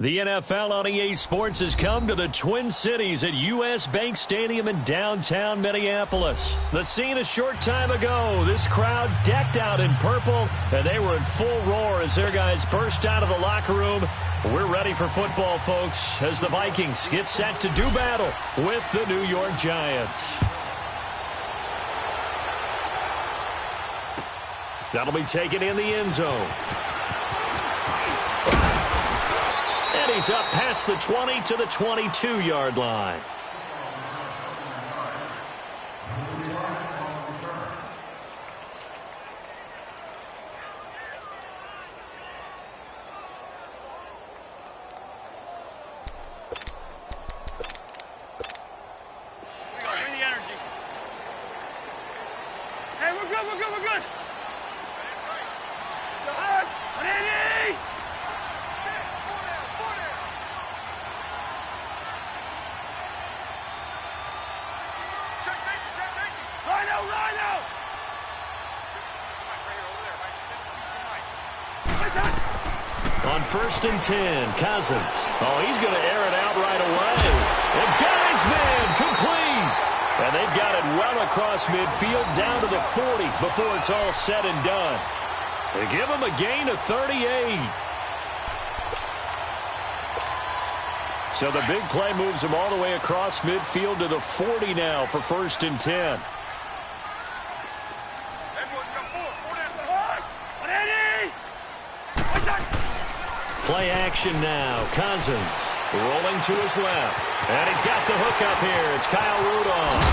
The NFL on EA Sports has come to the Twin Cities at U.S. Bank Stadium in downtown Minneapolis. The scene a short time ago, this crowd decked out in purple, and they were in full roar as their guys burst out of the locker room. We're ready for football, folks, as the Vikings get set to do battle with the New York Giants. That'll be taken in the end zone. And he's up past the 20 to the 22-yard line. Bring the energy. Hey, we're good, we're good, we're good. Go hard. 180. On 1st and 10, Cousins. Oh, he's going to air it out right away. And got his man complete. And they've got it well across midfield down to the 40 before it's all said and done. They give him a gain of 38. So the big play moves him all the way across midfield to the 40 now for 1st and 10. Play action now. Cousins rolling to his left. And he's got the hook up here. It's Kyle Rudolph.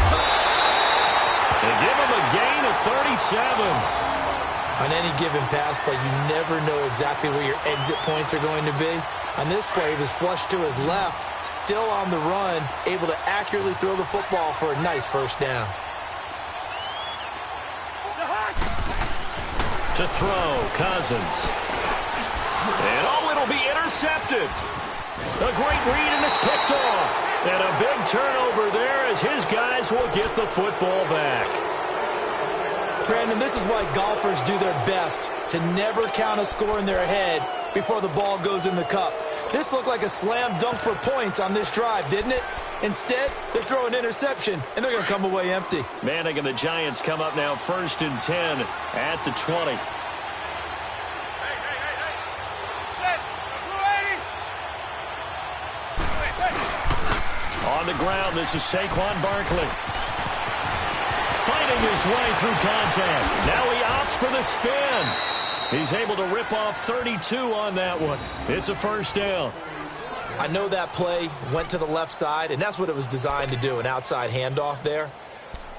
They give him a gain of 37. On any given pass play, you never know exactly where your exit points are going to be. On this play, he was flushed to his left, still on the run, able to accurately throw the football for a nice first down. To throw, Cousins. And oh, it'll be intercepted. A great read, and it's picked off. And a big turnover there as his guys will get the football back. Brandon, this is why golfers do their best to never count a score in their head before the ball goes in the cup. This looked like a slam dunk for points on this drive, didn't it? Instead, they throw an interception, and they're going to come away empty. Manning and the Giants come up now 1st and 10 at the 20. On the ground, this is Saquon Barkley. Fighting his way through contact. Now he opts for the spin. He's able to rip off 32 on that one. It's a first down. I know that play went to the left side, and that's what it was designed to do, an outside handoff there.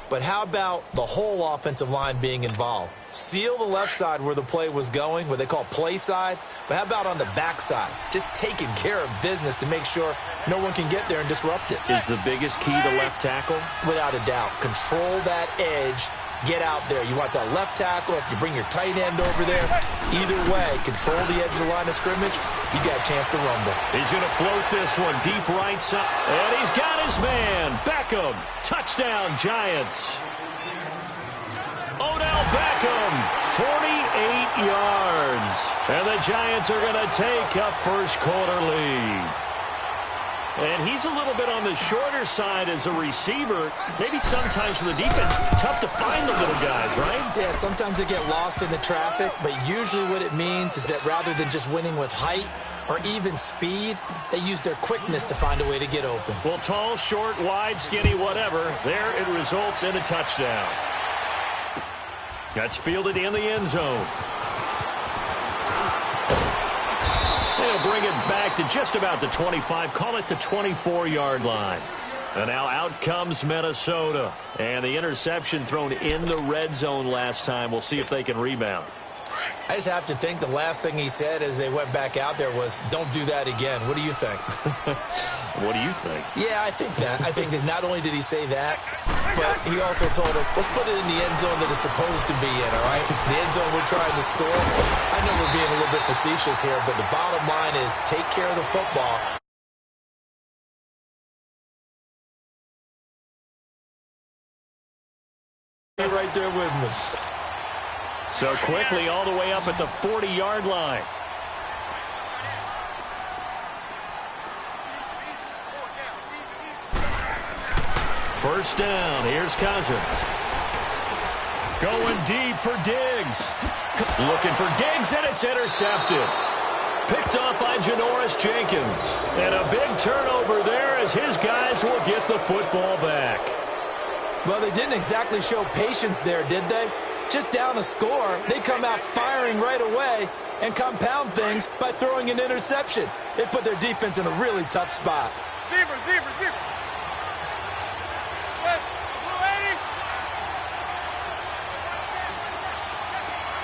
But how about the whole offensive line being involved? Seal the left side where the play was going, what they call play side. But how about on the back side? Just taking care of business to make sure no one can get there and disrupt it. Is the biggest key to left tackle? Without a doubt. Control that edge. Get out there. You want that left tackle. If you bring your tight end over there, either way, control the edge of the line of scrimmage, you got a chance to rumble. He's going to float this one deep right side. And he's got his man. Beckham. Touchdown, Giants. Odell Beckham, 48 yards. And the Giants are going to take a first quarter lead. And he's a little bit on the shorter side as a receiver. Maybe sometimes for the defense, tough to find the little guys, right? Yeah, sometimes they get lost in the traffic, but usually what it means is that rather than just winning with height or even speed, they use their quickness to find a way to get open. Well, tall, short, wide, skinny, whatever, there it results in a touchdown. That's fielded in the end zone. They'll bring it back to just about the 25. Call it the 24-yard line. And now out comes Minnesota. And the interception thrown in the red zone last time. We'll see if they can rebound. I just have to think the last thing he said as they went back out there was, don't do that again. What do you think? What do you think? Yeah, I think that. I think that not only did he say that, but he also told him, let's put it in the end zone that it's supposed to be in, all right? The end zone we're trying to score. I know we're being a little bit facetious here, but the bottom line is take care of the football. Right there with me. So quickly all the way up at the 40-yard line. First down. Here's Cousins. Going deep for Diggs. Looking for Diggs, and it's intercepted. Picked off by Janoris Jenkins. And a big turnover there as his guys will get the football back. Well, they didn't exactly show patience there, did they? Just down a score, they come out firing right away and compound things by throwing an interception. It put their defense in a really tough spot. Zebra. What? Blue 80.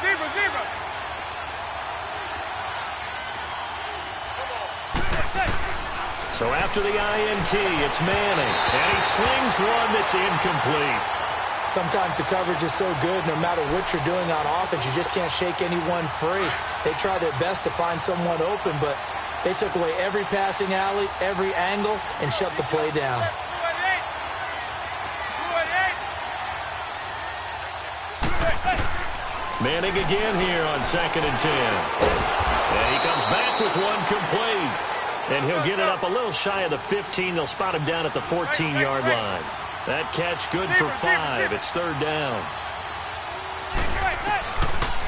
Zebra. So after the INT, it's Manning. And he slings one that's incomplete. Sometimes the coverage is so good, no matter what you're doing on offense, you just can't shake anyone free. They try their best to find someone open, but they took away every passing alley, every angle, and shut the play down. Manning again here on 2nd and 10. And he comes back with one complete. And he'll get it up a little shy of the 15. They'll spot him down at the 14-yard line. That catch good for 5. It's 3rd down.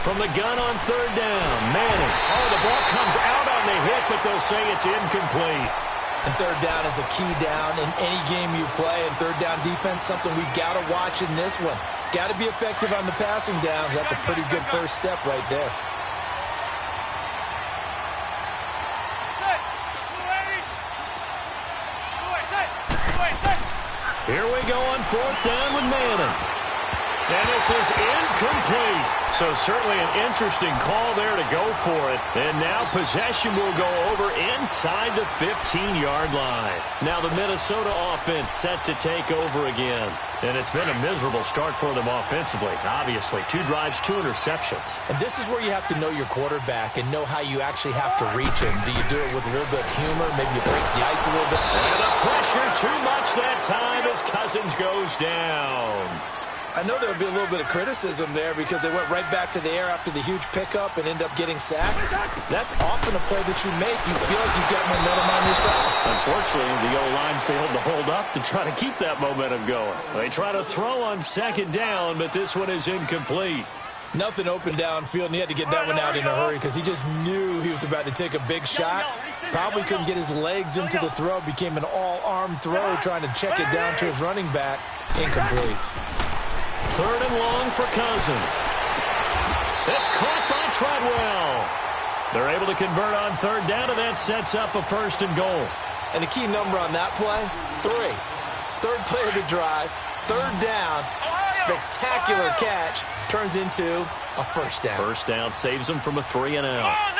From the gun on 3rd down, Manning. Oh, the ball comes out on the hit, but they'll say it's incomplete. And 3rd down is a key down in any game you play. And 3rd down defense, something we've got to watch in this one. Got to be effective on the passing downs. That's a pretty good first step right there. Here we go on 4th down with Manning. And this is incomplete. So certainly an interesting call there to go for it. And now possession will go over inside the 15-yard line. Now the Minnesota offense set to take over again. And it's been a miserable start for them offensively. Obviously, 2 drives, 2 interceptions. And this is where you have to know your quarterback and know how you actually have to reach him. Do you do it with a little bit of humor? Maybe you break the ice a little bit? And the pressure too much that time as Cousins goes down. I know there would be a little bit of criticism there because they went right back to the air after the huge pickup and end up getting sacked. That's often a play that you make. You feel like you've got momentum on your side. Unfortunately, the O-line failed to hold up to try to keep that momentum going. They try to throw on 2nd down, but this one is incomplete. Nothing open downfield, and he had to get that one out in a hurry because he just knew he was about to take a big shot. Probably couldn't get his legs into the throw. Became an all-arm throw trying to check it down to his running back. Incomplete. 3rd and long for Cousins. It's caught by Treadwell. They're able to convert on 3rd down, and that sets up a 1st and goal. And the key number on that play, 3. 3rd play of the drive, 3rd down, spectacular catch, turns into a 1st down. 1st down saves them from a 3-and-out.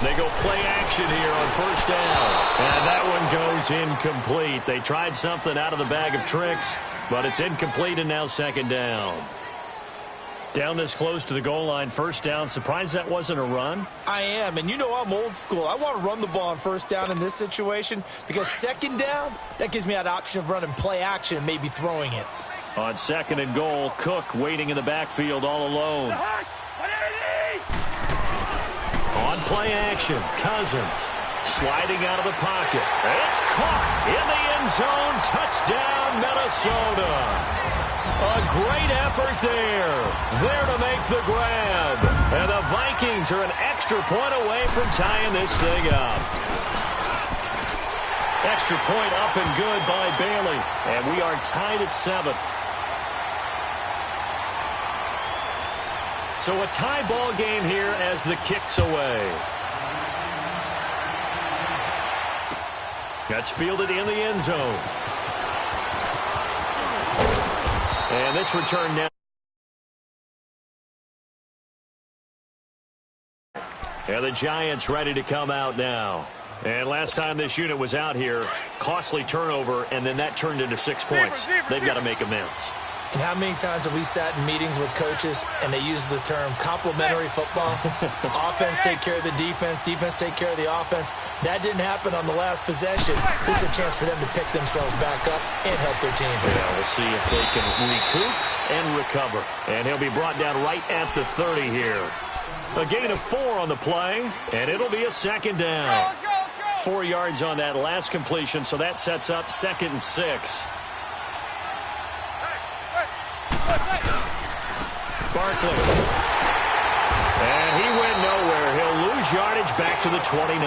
They go play action here on 1st down. And that one goes incomplete. They tried something out of the bag of tricks, but it's incomplete and now 2nd down. Down this close to the goal line, 1st down. Surprised that wasn't a run? I am, and you know I'm old school. I want to run the ball on 1st down in this situation because 2nd down, that gives me that option of running play action and maybe throwing it. On 2nd and goal, Cook waiting in the backfield all alone. On play action, Cousins sliding out of the pocket. It's caught in the end zone. Touchdown, Minnesota. A great effort there. There to make the grab. And the Vikings are an extra point away from tying this thing up. Extra point up and good by Bailey. And we are tied at 7. So a tie ball game here as the kick's away. That's fielded in the end zone. And this return now. And the Giants ready to come out now. And last time this unit was out here, costly turnover, and then that turned into 6 points. They've got to make amends. And how many times have we sat in meetings with coaches and they use the term complementary football? Offense take care of the defense, defense take care of the offense. That didn't happen on the last possession. This is a chance for them to pick themselves back up and help their team. Yeah, we'll see if they can recoup and recover. And he'll be brought down right at the 30 here. A gain of 4 on the play, and it'll be a 2nd down. 4 yards on that last completion, so that sets up 2nd and 6. Barkley. And he went nowhere. He'll lose yardage back to the 29.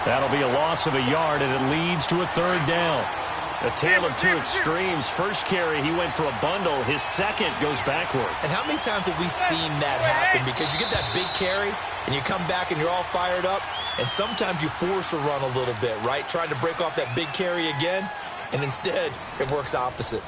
That'll be a loss of a yard, and it leads to a 3rd down. A tale of two extremes. First carry, he went for a bundle. His second goes backward. And how many times have we seen that happen? Because you get that big carry, and you come back and you're all fired up, and sometimes you force a run a little bit, right? Trying to break off that big carry again, and instead it works opposite.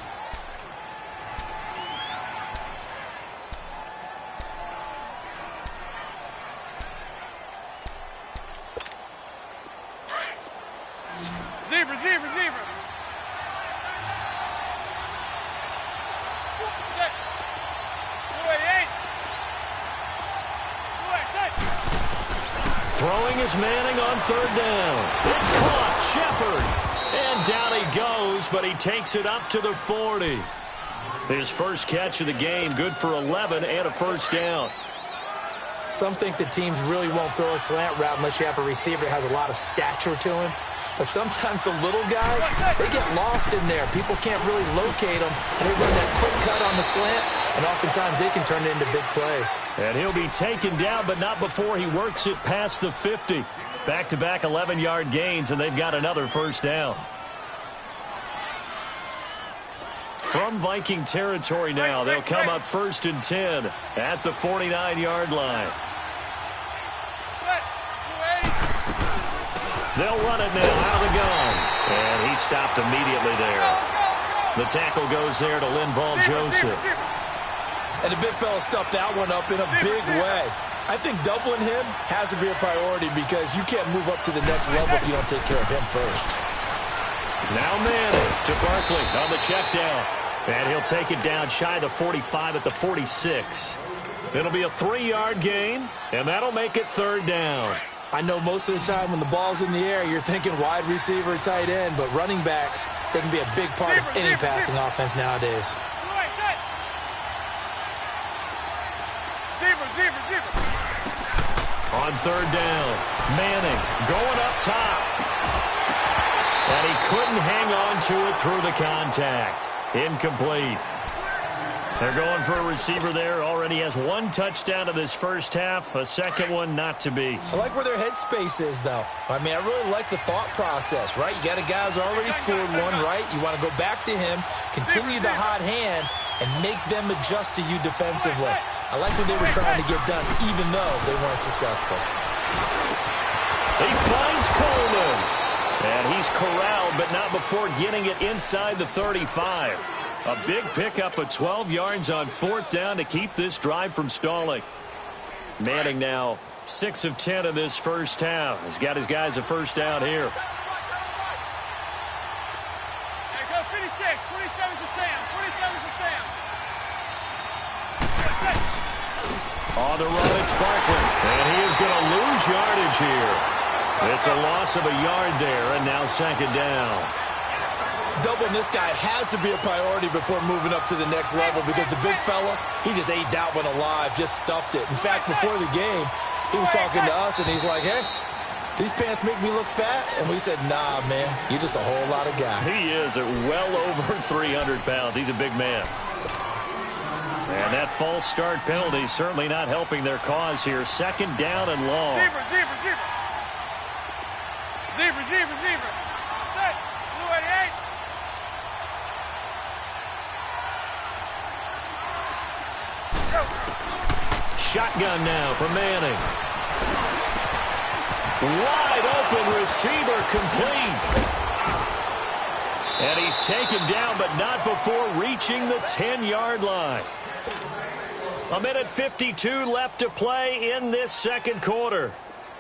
Receiver. Throwing is Manning on 3rd down. It's caught. Shepard. And down he goes, but he takes it up to the 40. His first catch of the game, good for 11 and a 1st down. Some think that teams really won't throw a slant route unless you have a receiver that has a lot of stature to him. But sometimes the little guys, they get lost in there. People can't really locate them, and they run that quick cut on the slant, and oftentimes they can turn it into big plays. And he'll be taken down, but not before he works it past the 50. Back-to-back 11-yard gains, and they've got another 1st down. From Viking territory now, they'll come up 1st and 10 at the 49-yard line. They'll run it now out of the gun. And he stopped immediately there. The tackle goes there to Linval Joseph. And the big fella stuffed that one up in a big way. I think doubling him has to be a priority because you can't move up to the next level if you don't take care of him first. Now Manning to Barkley on the check down. And he'll take it down shy of the 45 at the 46. It'll be a 3-yard gain, and that'll make it 3rd down. I know most of the time when the ball's in the air, you're thinking wide receiver, tight end, but running backs, they can be a big part of any passing offense nowadays. On 3rd down, Manning going up top. And he couldn't hang on to it through the contact. Incomplete. They're going for a receiver there. Already has 1 touchdown in this first half. A second one not to be. I like where their headspace is, though. I mean, I really like the thought process, right? You got a guy who's already scored one, right? You want to go back to him, continue the hot hand, and make them adjust to you defensively. I like what they were trying to get done, even though they weren't successful. He finds Coleman. And he's corralled, but not before getting it inside the 35. A big pickup of 12 yards on 4th down to keep this drive from stalling. Manning now 6 of 10 in this first half. He's got his guys a 1st down here. There goes 56. 27 to Sam. 27 to Sam. On the run, it's Barkley. And he is going to lose yardage here. It's a loss of a yard there, and now 2nd down. Doubling this guy has to be a priority before moving up to the next level because the big fella, he just ate that one alive, just stuffed it. In fact, before the game, he was talking to us, and he's like, hey, these pants make me look fat? And we said, nah, man, you're just a whole lot of guy. He is at well over 300 pounds. He's a big man. And that false start penalty certainly not helping their cause here. 2nd down and long. Receiver. Set. Blue 88. Shotgun now for Manning. Wide open receiver complete. And he's taken down, but not before reaching the 10-yard line. 1:52 left to play in this 2nd quarter.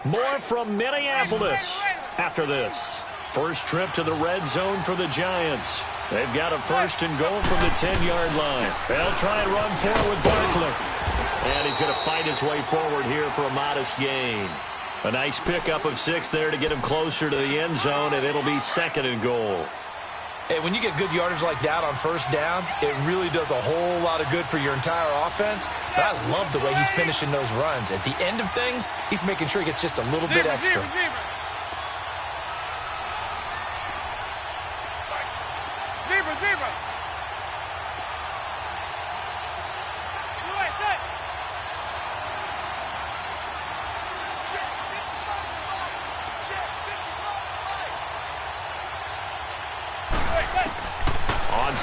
More from Minneapolis after this. First trip to the red zone for the Giants. They've got a 1st and goal from the 10-yard line. They'll try and run forward with Barkley. And he's going to fight his way forward here for a modest gain. A nice pickup of 6 there to get him closer to the end zone, and it'll be 2nd and goal. Hey, when you get good yardage like that on 1st down, it really does a whole lot of good for your entire offense. But I love the way he's finishing those runs. At the end of things, he's making sure he gets just a little bit extra.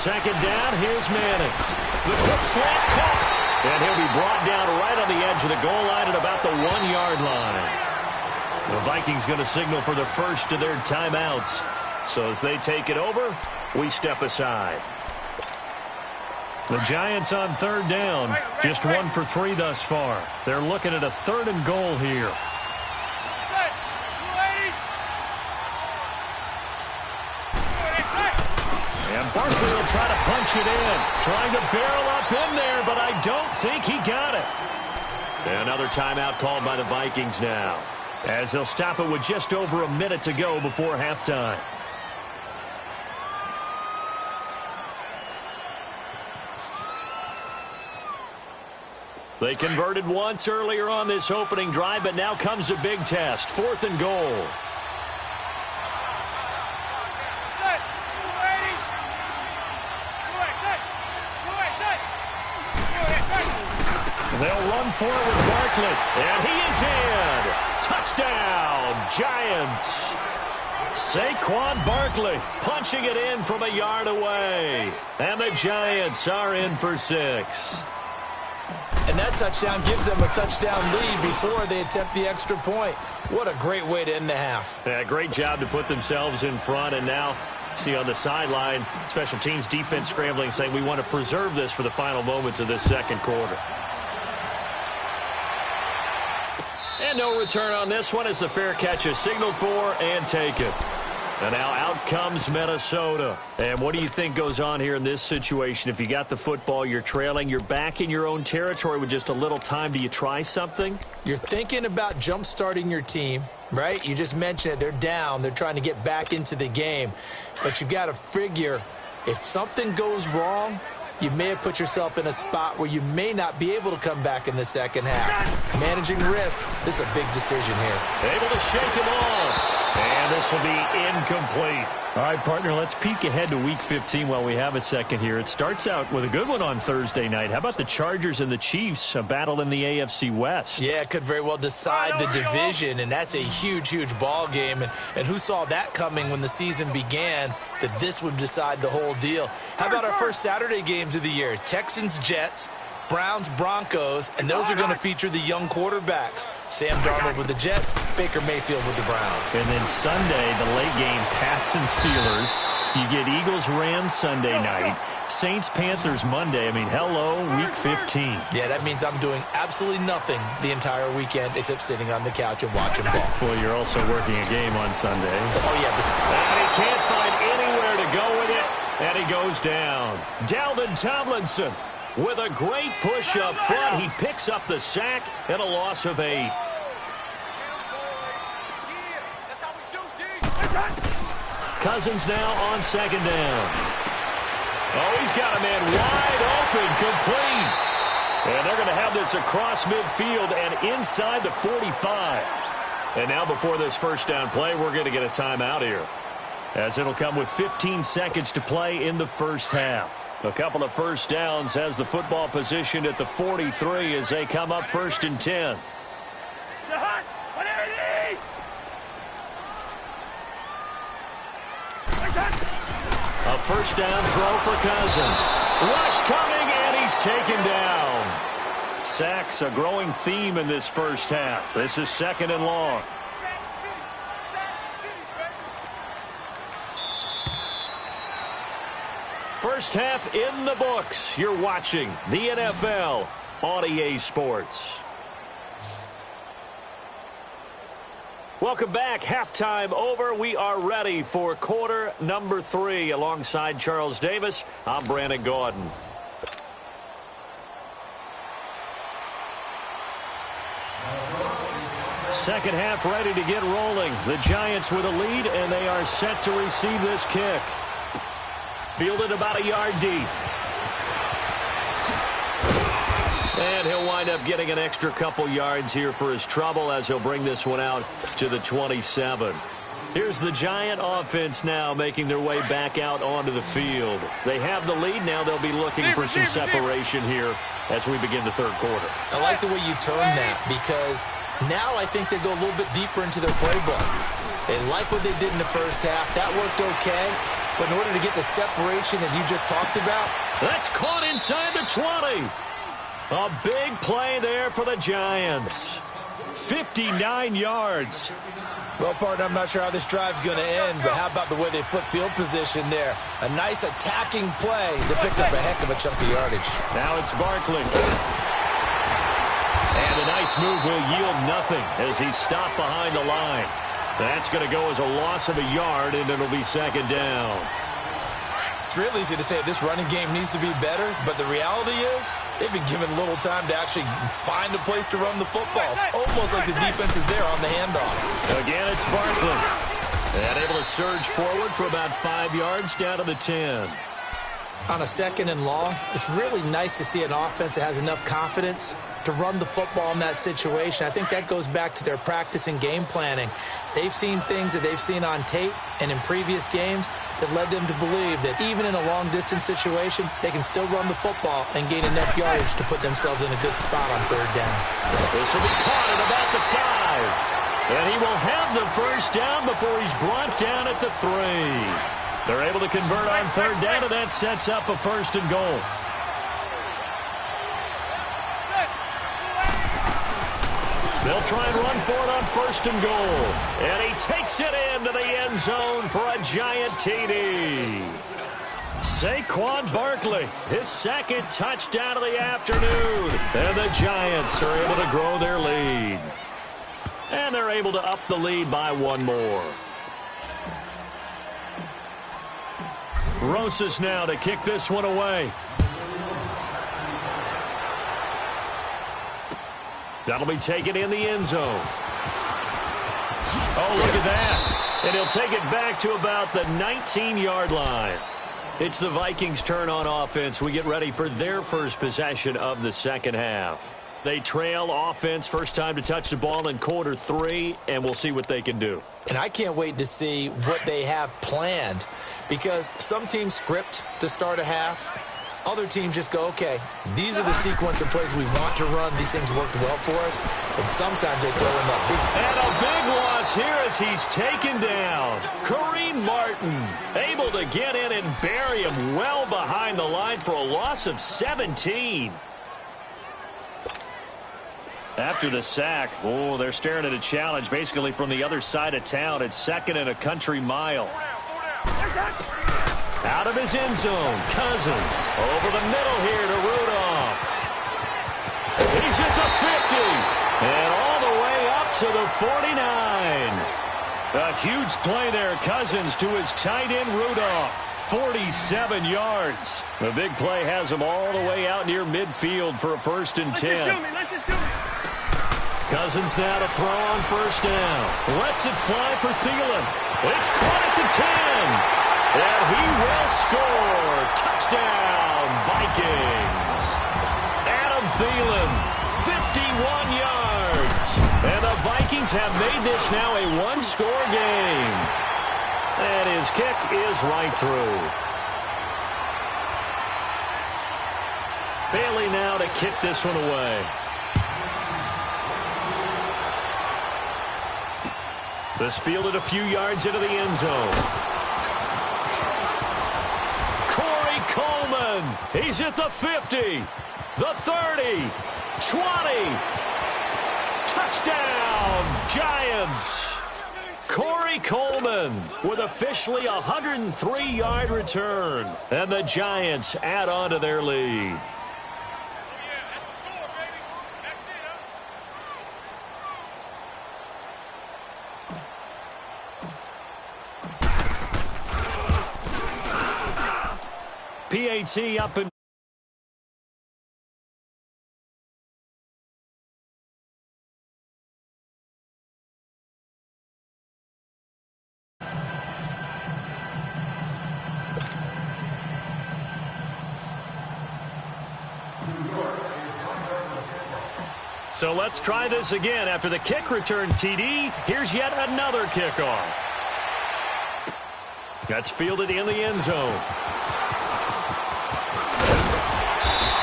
second down. Here's Manning. The quick slant caught. And he'll be brought down right on the edge of the goal line at about the 1-yard line. The Vikings going to signal for the first of their timeouts. So as they take it over, we step aside. The Giants on third down. Just 1 for 3 thus far. They're looking at a 3rd and goal here. And Barkley will try to punch it in. Trying to barrel up in there, but I don't think he got it. Another timeout called by the Vikings now, as they'll stop it with just over a minute to go before halftime. They converted once earlier on this opening drive, but now comes a big test. 4th and goal. They'll run forward with Barkley, and he is in. Touchdown, Giants. Saquon Barkley punching it in from a yard away. And the Giants are in for 6. And that touchdown gives them a touchdown lead before they attempt the extra point. What a great way to end the half. Yeah, great job to put themselves in front, and now see on the sideline, special teams defense scrambling, saying we want to preserve this for the final moments of this second quarter. And no return on this one as the fair catch is signaled for and taken. And now out comes Minnesota. And what do you think goes on here in this situation? If you got the football, you're trailing, you're back in your own territory with just a little time. Do you try something? You're thinking about jump-starting your team, right? You just mentioned it. They're down. They're trying to get back into the game. But you've got to figure if something goes wrong, you may have put yourself in a spot where you may not be able to come back in the second half. Managing risk, this is a big decision here. Able to shake him off. And this will be incomplete. All right, partner, let's peek ahead to Week 15 while we have a second here. It starts out with a good one on Thursday night. How about the Chargers and the Chiefs, a battle in the AFC West? Yeah, it could very well decide the division, and that's a huge, huge ball game. And who saw that coming when the season began, that this would decide the whole deal? How about our first Saturday games of the year? Texans, Jets, Browns, Broncos, and those are going to feature the young quarterbacks. Sam Darnold with the Jets, Baker Mayfield with the Browns. And then Sunday, the late game, Pats and Steelers. You get Eagles-Rams Sunday night, Saints-Panthers Monday. I mean, hello, Week 15. Yeah, that means I'm doing absolutely nothing the entire weekend except sitting on the couch and watching ball. Well, you're also working a game on Sunday. Oh, yeah. And he can't find anywhere to go with it, and he goes down. Dalvin Tomlinson with a great push up front. He picks up the sack and a loss of 8. Cousins now on second down. Oh, he's got a man wide open, complete. And they're going to have this across midfield and inside the 45. And now before this first down play, we're going to get a timeout here, as it'll come with 15 seconds to play in the first half. A couple of first downs, has the football positioned at the 43 as they come up 1st and 10. A first down throw for Cousins. Rush coming, and he's taken down. Sacks a growing theme in this first half. This is 2nd and long. First half in the books. You're watching the NFL on EA Sports. Welcome back. Halftime over. We are ready for quarter number 3. Alongside Charles Davis, I'm Brandon Gordon. Second half ready to get rolling. The Giants with a lead, and they are set to receive this kick. Fielded about a yard deep. And he'll wind up getting an extra couple yards here for his trouble as he'll bring this one out to the 27. Here's the Giant offense now making their way back out onto the field. They have the lead. Now they'll be looking for some separation here as we begin the third quarter. I like the way you turn that, because now I think they go a little bit deeper into their playbook. They like what they did in the first half. That worked okay. But in order to get the separation that you just talked about, that's caught inside the 20. A big play there for the Giants. 59 yards. Well, partner, I'm not sure how this drive's going to end, but how about the way they flip field position there? A nice attacking play that picked up a heck of a chunk of yardage. Now it's Barkley. And a nice move will yield nothing as he's stopped behind the line. That's going to go as a loss of a yard, and it'll be second down. It's real easy to say this running game needs to be better, but the reality is they've been given little time to actually find a place to run the football. It's almost like the defense is there on the handoff. Again, it's Barkley. And able to surge forward for about 5 yards down to the 10. On a second and long, it's really nice to see an offense that has enough confidence to run the football in that situation. I think that goes back to their practice and game planning. They've seen things that they've seen on tape and in previous games that led them to believe that even in a long-distance situation, they can still run the football and gain enough yardage to put themselves in a good spot on third down. This will be caught at about the 5. And he will have the first down before he's brought down at the 3. They're able to convert on third down, and that sets up a first and goal. They'll try and run for it on first and goal. And he takes it into the end zone for a giant TD. Saquon Barkley, his second touchdown of the afternoon. And the Giants are able to grow their lead. And they're able to up the lead by one more. Rosas now to kick this one away. That'll be taken in the end zone. Oh, look at that. And he'll take it back to about the 19-yard line. It's the Vikings' turn on offense. We get ready for their first possession of the second half. They trail offense, first time to touch the ball in quarter 3, and we'll see what they can do. And I can't wait to see what they have planned, because some teams script to start a half. Other teams just go, okay, these are the sequence of plays we want to run. These things worked well for us. And sometimes they throw in that big... And a big loss here as he's taken down. Kareem Martin able to get in and bury him well behind the line for a loss of 17. After the sack, oh, they're staring at a challenge basically from the other side of town. It's second and a country mile. Out of his end zone, Cousins. Over the middle here to Rudolph. He's at the 50. And all the way up to the 49. A huge play there, Cousins to his tight end, Rudolph. 47 yards. The big play has him all the way out near midfield for a first and 10. Cousins now to throw on first down. Lets it fly for Thielen. It's caught at the 10. And he will score. Touchdown, Vikings. Adam Thielen, 51 yards. And the Vikings have made this now a one-score game. And his kick is right through. Bailey now to kick this one away. This fielded a few yards into the end zone. He's at the 50, the 30, 20. Touchdown, Giants. Corey Coleman with officially a 103-yard return. And the Giants add on to their lead. PAT up and so let's try this again. After the kick return TD, here's yet another kickoff. That's fielded in the end zone.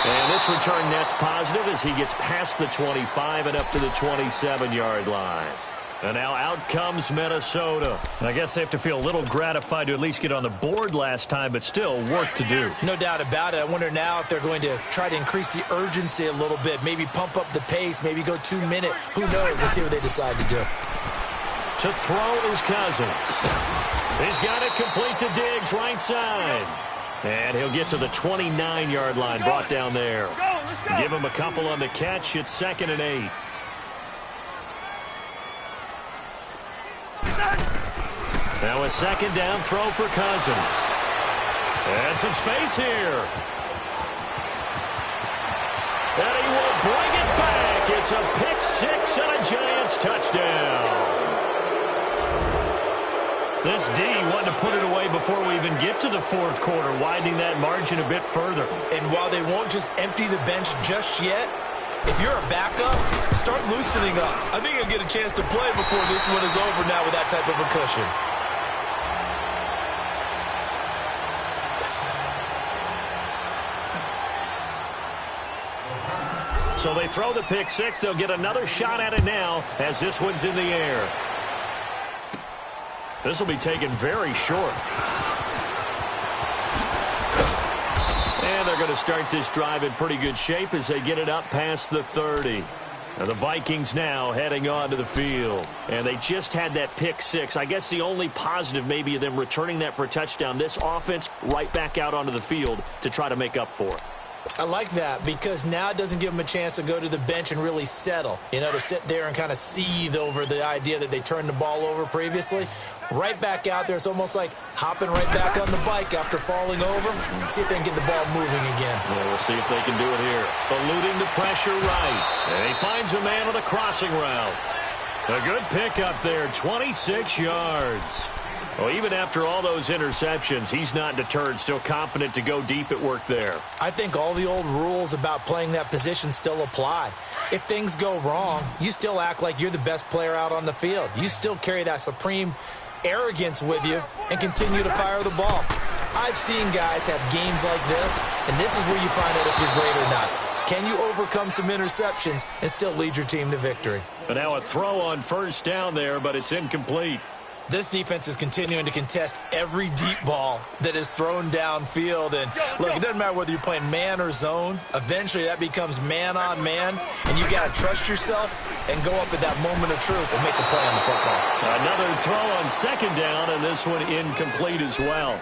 And this return net's positive as he gets past the 25 and up to the 27-yard line. And now out comes Minnesota. And I guess they have to feel a little gratified to at least get on the board last time, but still work to do. No doubt about it. I wonder now if they're going to try to increase the urgency a little bit, maybe pump up the pace, maybe go 2 minutes. Who knows? Let's see what they decide to do. To throw is Cousins. He's got it complete to Diggs, right side. And he'll get to the 29-yard line, brought down there. Give him a couple on the catch. It's 2nd and 8. Now a 2nd down throw for Cousins. And some space here. And he will bring it back. It's a pick six and a Giants touchdown. This D wanted to put it away before we even get to the 4th quarter, widening that margin a bit further. And while they won't just empty the bench just yet, if you're a backup, start loosening up. I think you'll get a chance to play before this one is over now with that type of a cushion. So they throw the pick six. They'll get another shot at it now as this one's in the air. This will be taken very short. And they're going to start this drive in pretty good shape as they get it up past the 30. Now the Vikings now heading onto the field. And they just had that pick six. I guess the only positive maybe of them returning that for a touchdown. This offense right back out onto the field to try to make up for it. I like that because now it doesn't give them a chance to go to the bench and really settle, to sit there and kind of seethe over the idea that they turned the ball over previously. Right back out there. It's almost like hopping right back on the bike after falling over. See if they can get the ball moving again. Yeah, we'll see if they can do it here. Eluding the pressure right. And he finds a man on the crossing route. A good pickup there, 26 yards. Well, even after all those interceptions, he's not deterred, still confident to go deep at work there. I think all the old rules about playing that position still apply. If things go wrong, you still act like you're the best player out on the field. You still carry that supreme arrogance with you and continue to fire the ball. I've seen guys have games like this, and this is where you find out if you're great or not. Can you overcome some interceptions and still lead your team to victory? But now a throw on 1st down there, but it's incomplete. This defense is continuing to contest every deep ball that is thrown downfield. And, look, it doesn't matter whether you're playing man or zone. Eventually, that becomes man on man, and you got to trust yourself and go up at that moment of truth and make a play on the football. Another throw on 2nd down, and this one incomplete as well.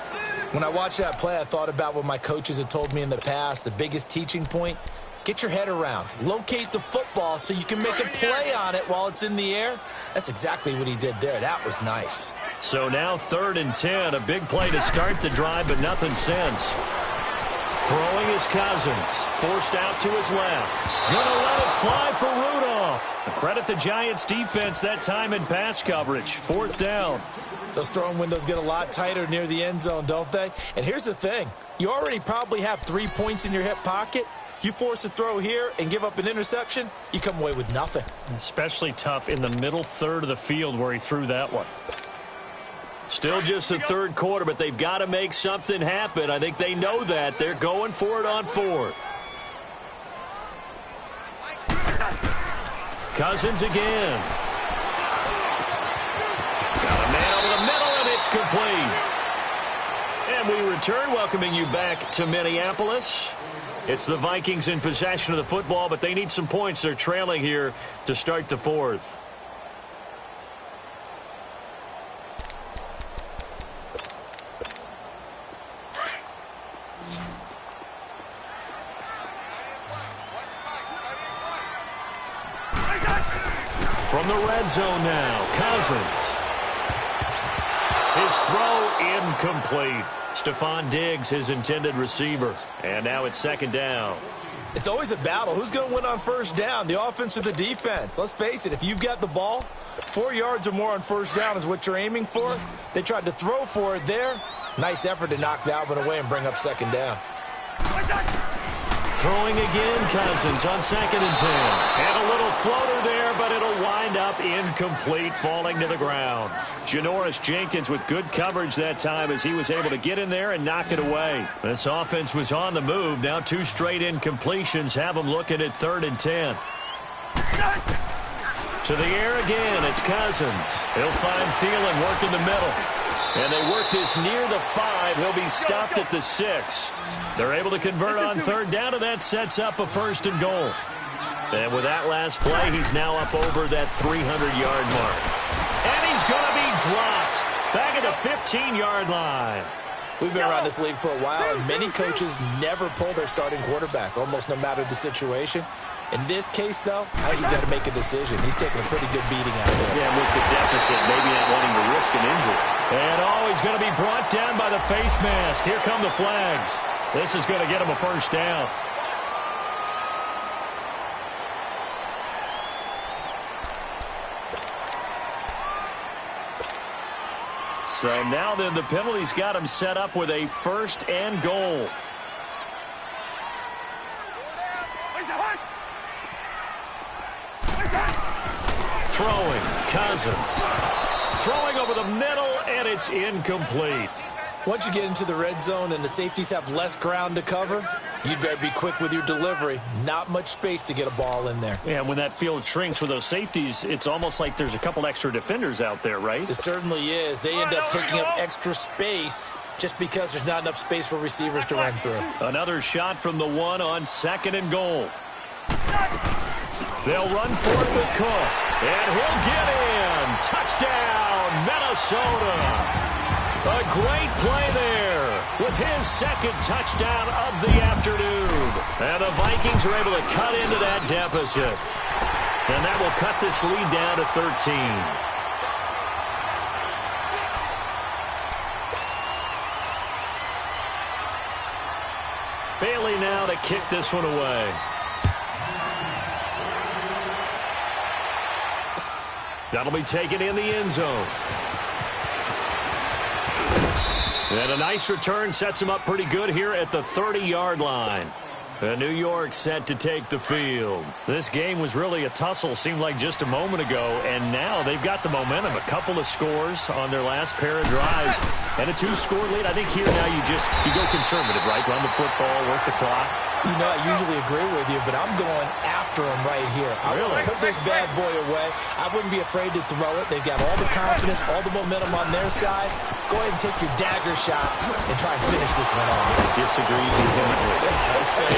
When I watched that play, I thought about what my coaches had told me in the past. The biggest teaching point, get your head around. Locate the football so you can make a play on it while it's in the air. That's exactly what he did there. That was nice. So now 3rd and 10. A big play to start the drive, but nothing since. Throwing is Cousins. Forced out to his left. Gonna let it fly for Rudolph. Credit the Giants defense that time in pass coverage. 4th down. Those throwing windows get a lot tighter near the end zone, don't they? And here's the thing. You already probably have 3 points in your hip pocket. You force a throw here and give up an interception, you come away with nothing. Especially tough in the middle 3rd of the field where he threw that one. Still just the 3rd quarter, but they've got to make something happen. I think they know that. They're going for it on 4th. Cousins again. Got a man over the middle, and it's complete. And we return, welcoming you back to Minneapolis. It's the Vikings in possession of the football, but they need some points. They're trailing here to start the 4th. From the red zone now, Cousins. His throw incomplete. Stephon Diggs, his intended receiver. And now it's 2nd down. It's always a battle. Who's going to win on 1st down, the offense or the defense? Let's face it, if you've got the ball, 4 yards or more on 1st down is what you're aiming for. They tried to throw for it there. Nice effort to knock that one away and bring up 2nd down. Throwing again, Cousins on 2nd and 10. And a little floater there, but it'll wind up incomplete, falling to the ground. Janoris Jenkins with good coverage that time as he was able to get in there and knock it away. This offense was on the move. Now 2 straight incompletions have them looking at 3rd and 10. To the air again, it's Cousins. He'll find Thielen working the middle. And they work this near the 5. He'll be stopped at the 6. They're able to convert on third down, and that sets up a 1st and goal. And with that last play, he's now up over that 300-yard mark. And he's going to be dropped back at the 15-yard line. We've been around this league for a while, and many coaches never pull their starting quarterback, almost no matter the situation. In this case, though, I think he's got to make a decision. He's taking a pretty good beating out there. Yeah, with the deficit, maybe not wanting to risk an injury. And, he's going to be brought down by the face mask. Here come the flags. This is going to get him a 1st down. So now then the penalty's got him set up with a 1st and goal. Throwing, Cousins. Throwing over the middle, and it's incomplete. Once you get into the red zone and the safeties have less ground to cover, you'd better be quick with your delivery. Not much space to get a ball in there. Yeah, when that field shrinks with those safeties, it's almost like there's a couple extra defenders out there, right? It certainly is. They end up taking up extra space just because there's not enough space for receivers to run through. Another shot from the 1 on 2nd and goal. They'll run for it with Cook. And he'll get in. Touchdown, Minnesota. A great play there with his 2nd touchdown of the afternoon. And the Vikings are able to cut into that deficit. And that will cut this lead down to 13. Bailey now to kick this one away. That'll be taken in the end zone. And a nice return sets him up pretty good here at the 30-yard line. And New York set to take the field. This game was really a tussle, seemed like just a moment ago, and now they've got the momentum. A couple of scores on their last pair of drives, and a 2-score lead. I think here now you go conservative, right? Run the football, work the clock. You know, I usually agree with you, but I'm going after him right here. I want to put this bad boy away. I wouldn't be afraid to throw it. They've got all the confidence, all the momentum on their side. Go ahead and take your dagger shots and try and finish this one off. I disagree vehemently. I say,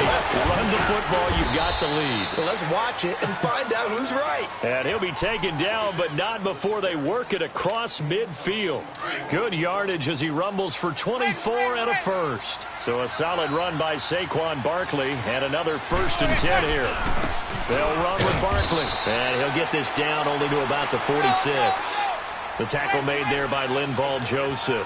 run the football, you've got the lead. Well, let's watch it and find out who's right. And he'll be taken down, but not before they work it across midfield. Good yardage as he rumbles for 24 and a 1st. So a solid run by Saquon Barkley, and another 1st and 10 here. They'll run with Barkley, and he'll get this down only to about the 46. The tackle made there by Linval Joseph.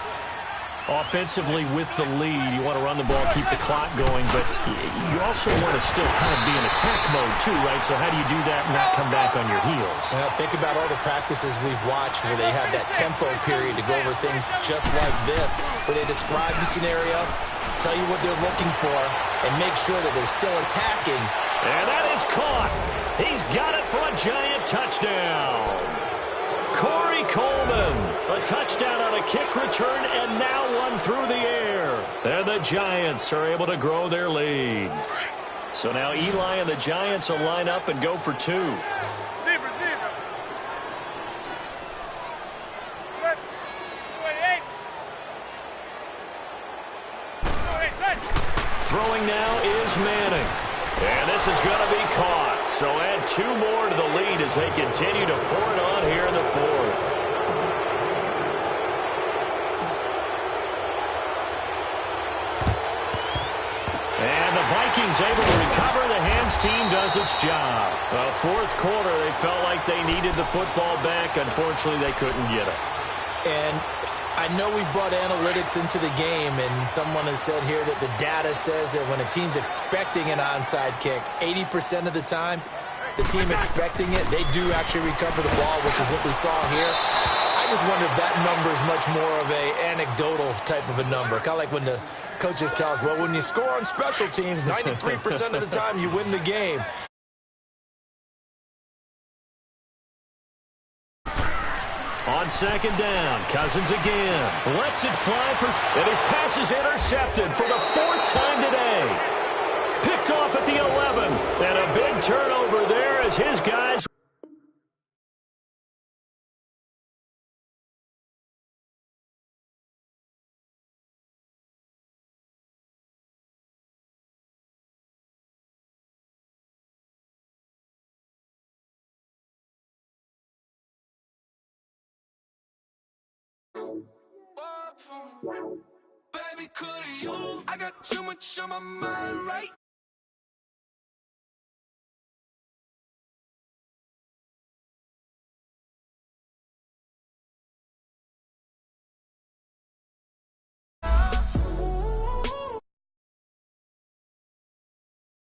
Offensively with the lead, you want to run the ball, keep the clock going, but you also want to still kind of be in attack mode too, right? So how do you do that and not come back on your heels? Well, think about all the practices we've watched where they have that tempo period to go over things just like this, where they describe the scenario, tell you what they're looking for, and make sure that they're still attacking. And that is caught. He's got it for a giant touchdown. Corey Coleman, a touchdown on a kick return, and now one through the air. And the Giants are able to grow their lead. So now Eli and the Giants will line up and go for 2. Throwing now is Manning. And this is going to be caught. So add 2 more to the lead as they continue to pour it on here in the 4th. And the Vikings able to recover. The hands team does its job. Well, 4th quarter, they felt like they needed the football back. Unfortunately, they couldn't get it. And I know we brought analytics into the game, and someone has said here that the data says that when a team's expecting an onside kick, 80% of the time, the team expecting it, they do actually recover the ball, which is what we saw here. I just wonder if that number is much more of a anecdotal type of a number. Kind of like when the coaches tell us, well, when you score on special teams, 93% of the time you win the game. On 2nd down, Cousins again. Lets it fly for... And his pass is intercepted for the 4th time today. Picked off at the 11. And a big turnover there as his guys... Baby, could you? I got too much on my mind right